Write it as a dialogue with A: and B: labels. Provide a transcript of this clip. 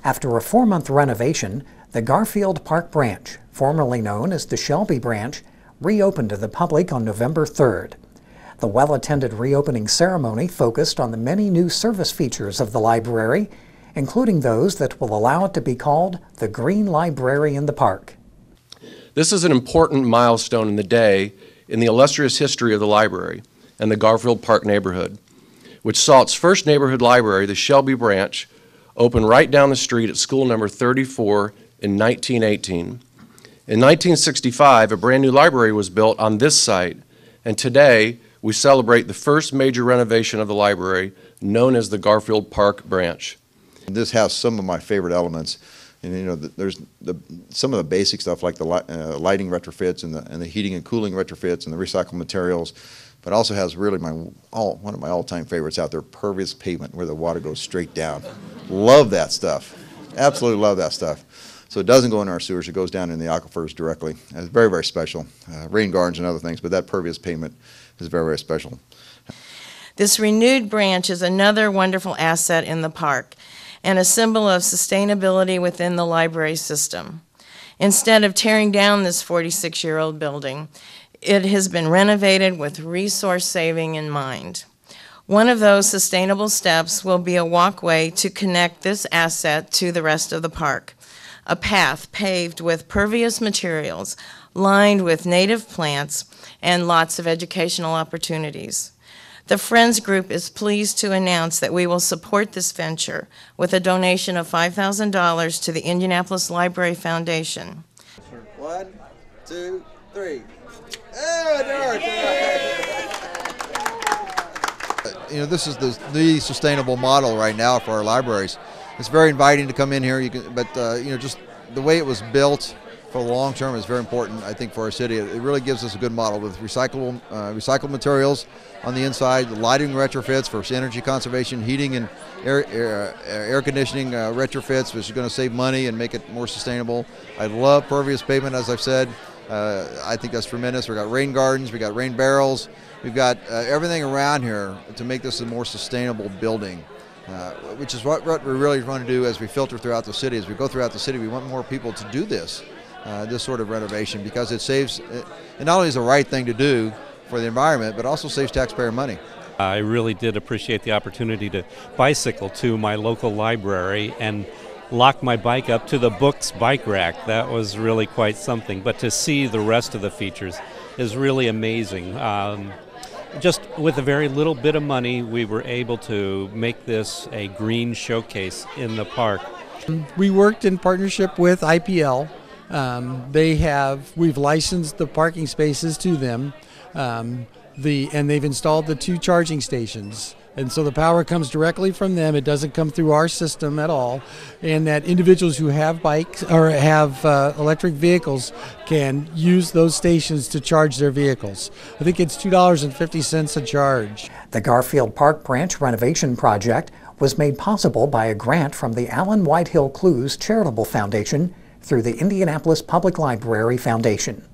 A: After a 4-month renovation, the Garfield Park Branch, formerly known as the Shelby Branch, reopened to the public on November 3rd. The well-attended reopening ceremony focused on the many new service features of the library, including those that will allow it to be called the Green Library in the Park.
B: This is an important milestone in the day in the illustrious history of the library and the Garfield Park neighborhood, which saw its first neighborhood library, the Shelby Branch, open right down the street at school number 34 in 1918. In 1965, a brand new library was built on this site, and today we celebrate the first major renovation of the library, known as the Garfield Park Branch.
C: This has some of my favorite elements, and you know, there's some of the basic stuff like the lighting retrofits and the heating and cooling retrofits and the recycled materials, but also has really one of my all-time favorites out there, pervious pavement, where the water goes straight down. Love that stuff. Absolutely love that stuff. So it doesn't go in our sewers, it goes down in the aquifers directly. It's very, very special. Rain gardens and other things, but that pervious pavement is very, very special.
D: This renewed branch is another wonderful asset in the park and a symbol of sustainability within the library system. Instead of tearing down this 46-year-old building, it has been renovated with resource saving in mind. One of those sustainable steps will be a walkway to connect this asset to the rest of the park. A path paved with pervious materials, lined with native plants, and lots of educational opportunities. The Friends Group is pleased to announce that we will support this venture with a donation of $5,000 to the Indianapolis Library Foundation.
E: 1, 2, 3.
F: You know, this is the sustainable model right now for our libraries. It's very inviting to come in here, but you know, just the way it was built for the long term is very important, I think, for our city. It really gives us a good model with recycled materials on the inside, the lighting retrofits for energy conservation, heating and air conditioning retrofits, which is going to save money and make it more sustainable. I love pervious pavement, as I've said. I think that's tremendous. We've got rain gardens, we've got rain barrels, we've got everything around here to make this a more sustainable building. Which is what we really want to do as we filter throughout the city. As we go throughout the city, we want more people to do this sort of renovation, because it saves, it not only is the right thing to do for the environment, but also saves taxpayer money.
G: I really did appreciate the opportunity to bicycle to my local library and lock my bike up to the books bike rack. That was really quite something. But to see the rest of the features is really amazing. Just with a very little bit of money, we were able to make this a green showcase in the park.
H: We worked in partnership with IPL. We've licensed the parking spaces to them, and they've installed the 2 charging stations. And so the power comes directly from them. It doesn't come through our system at all. And that individuals who have bikes or have electric vehicles can use those stations to charge their vehicles. I think it's $2.50 a charge.
A: The Garfield Park Branch renovation project was made possible by a grant from the Whitehill Clowes Charitable Foundation through the Indianapolis Public Library Foundation.